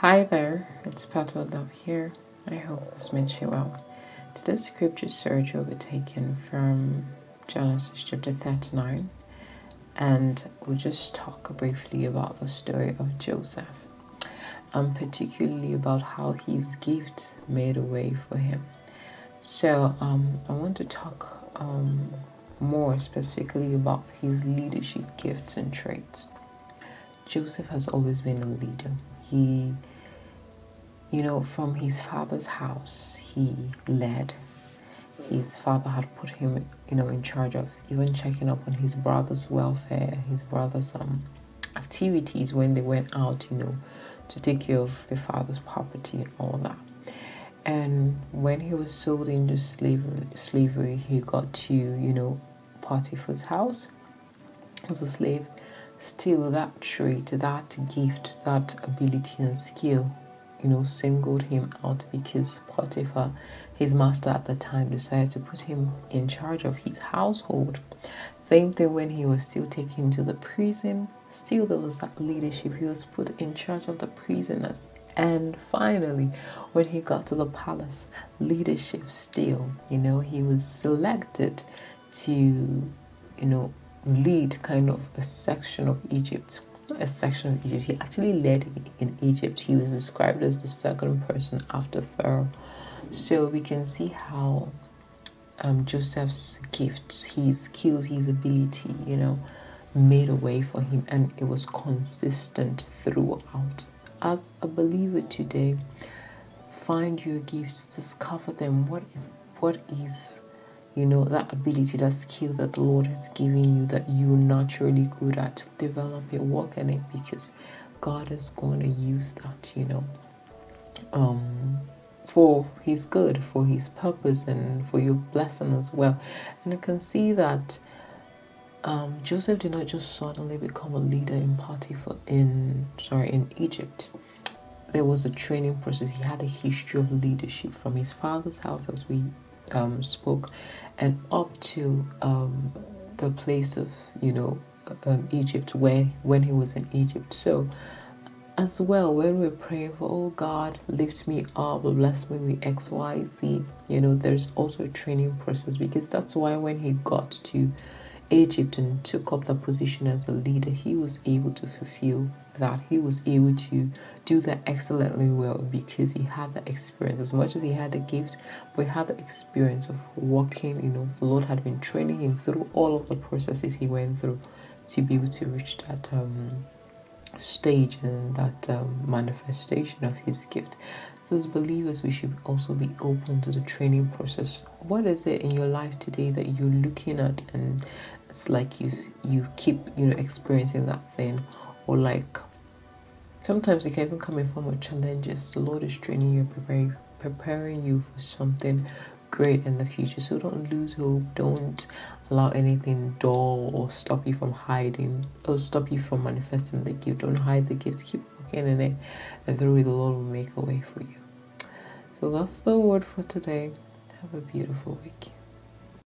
Hi there, it's Pato Love here. I hope this makes you well. Today's scripture search will be taken from Genesis chapter 39, and we'll just talk briefly about the story of Joseph, and particularly about how his gift made a way for him. So, I want to talk more specifically about his leadership gifts and traits. Joseph has always been a leader. From his father's house, he led. His father had put him, in charge of even checking up on his brother's welfare, his brother's activities when they went out, to take care of the father's property and all that. And when he was sold into slavery, he got to, Potiphar's house as a slave. Still, that trait, that gift, that ability and skill, singled him out because Potiphar, his master at the time, decided to put him in charge of his household. Same thing when he was still taken to the prison. Still, there was that leadership. He was put in charge of the prisoners. And finally, when he got to the palace, leadership still, he was selected to, lead kind of a section of Egypt. Not a section of Egypt, he actually led in Egypt. He was described as the second person after Pharaoh. So we can see how Joseph's gifts, his skills, his ability, made a way for him, and it was consistent throughout. As a believer today, find your gifts, discover them. What is that ability, that skill that the Lord has given you that you're naturally good at. Develop it, work in it, because God is going to use that, for his good, for his purpose, and for your blessing as well. And you can see that Joseph did not just suddenly become a leader in Egypt. There was a training process. He had a history of leadership from his father's house, as we spoke, and up to the place of Egypt, when he was in Egypt. So as well, when we're praying for, oh God, lift me up, bless me with XYZ, there's also a training process, because that's why when he got to Egypt and took up the position as a leader, he was able to fulfill that. He was able to do that excellently well because he had the experience. As much as he had the gift, but he had the experience of working, the Lord had been training him through all of the processes he went through to be able to reach that stage and that manifestation of his gift. So as believers, we should also be open to the training process. What is it in your life today that you're looking at and it's like you keep experiencing that thing, or like sometimes it can even come in form of challenges. The Lord is training you, preparing you for something great in the future. So don't lose hope. Don't allow anything dull or stop you from hiding or stop you from manifesting the gift. Don't hide the gift. Keep working in it, and through it, the Lord will make a way for you. So that's the word for today. Have a beautiful week.